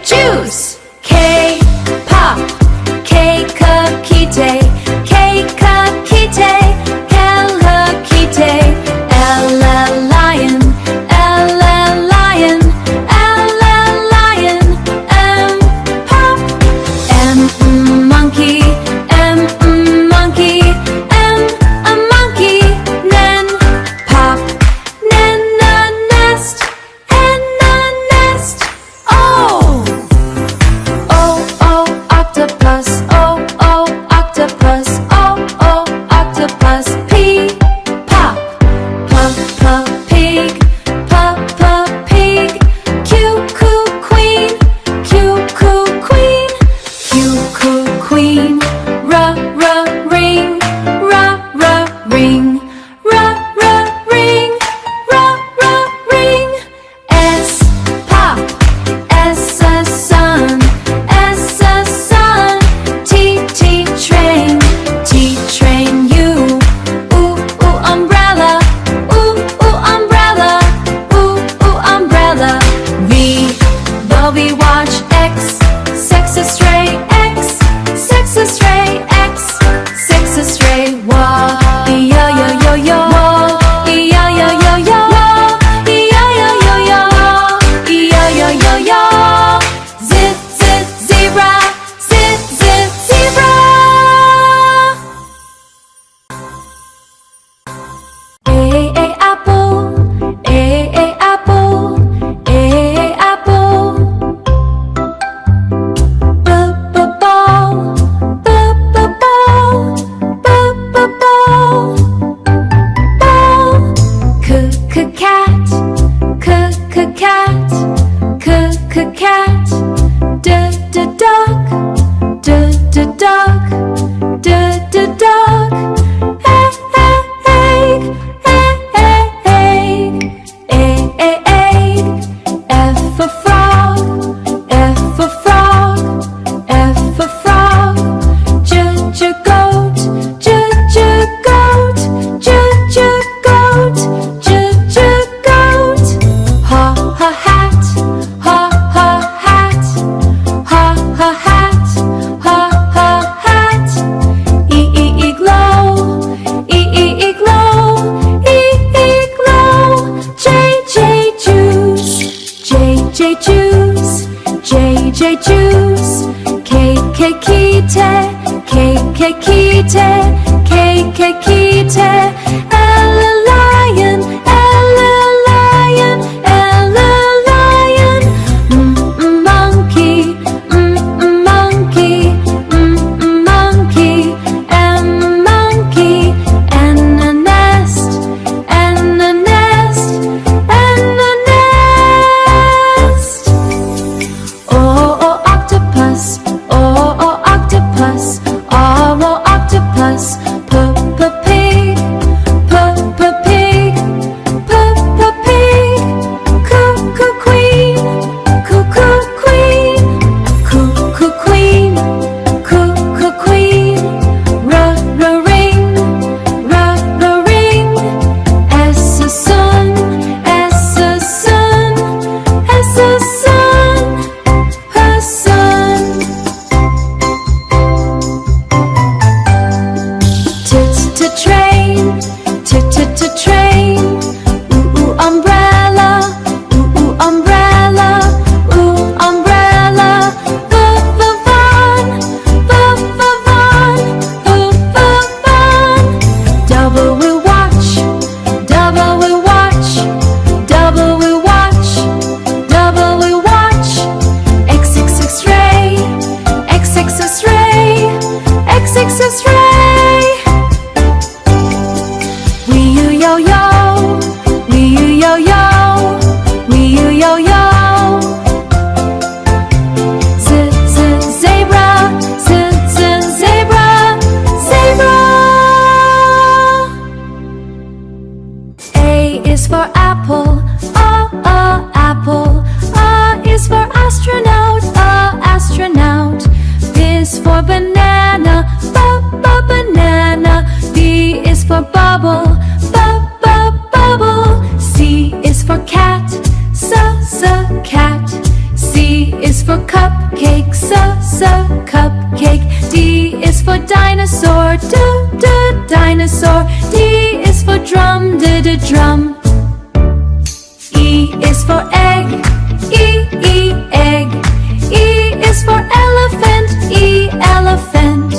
juice. K pop, K kite, K kite, L kite, L lion, L lion, L lion, M pop, M monkey, M monkey, M a monkey, Nen pop, Nen nest, N nest, O. O octopus, O octopus, O octopus, P pop, P pig, P pig, Q queen, Q queen, Q queen, R ring, R ring, R ring, R ring, S pop, S sun, S sun, T train, U umbrella, umbrella, umbrella, V watch, X stray, X stray, X stray, Y yo yo, zip zebra, zip zebra. A apple, A apple, A apple. B ball, B ball, B ball, ball. Cat, cat, cat. Duck, duck, duck. Egg. F for frog, F for frog, F for frog. Goat, goat, goat. Ha hat, ha hat, ha hat, ha hat. Igloo, igloo. J juice, J juice. K kite, K kite. L lion, L lion, L lion. Monkey, monkey, monkey. M monkey. N nest, N nest, N nest. O octopus, O octopus, R octopus, dinosaur. D is for drum, drum. E is for egg, egg. E is for elephant, elephant.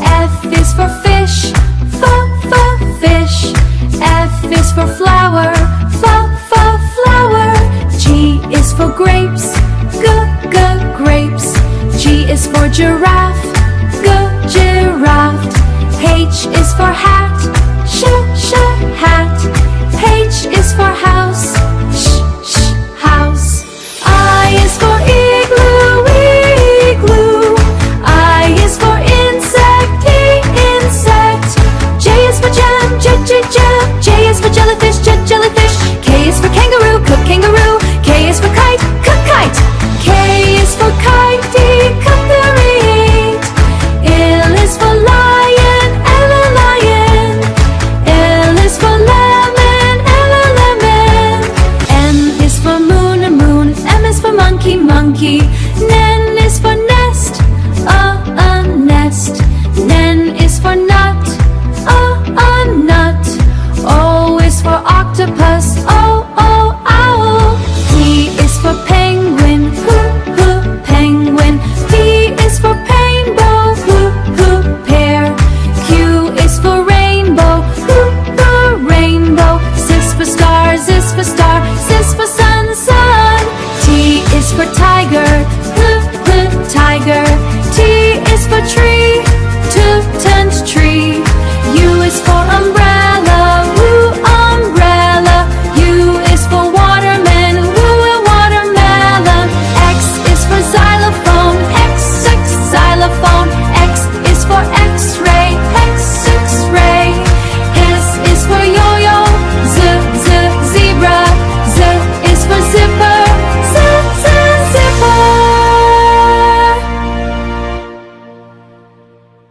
F is for fish, fish. F is for flower, flower. G is for grapes, grapes. G is for giraffe, giraffe. H is for hat,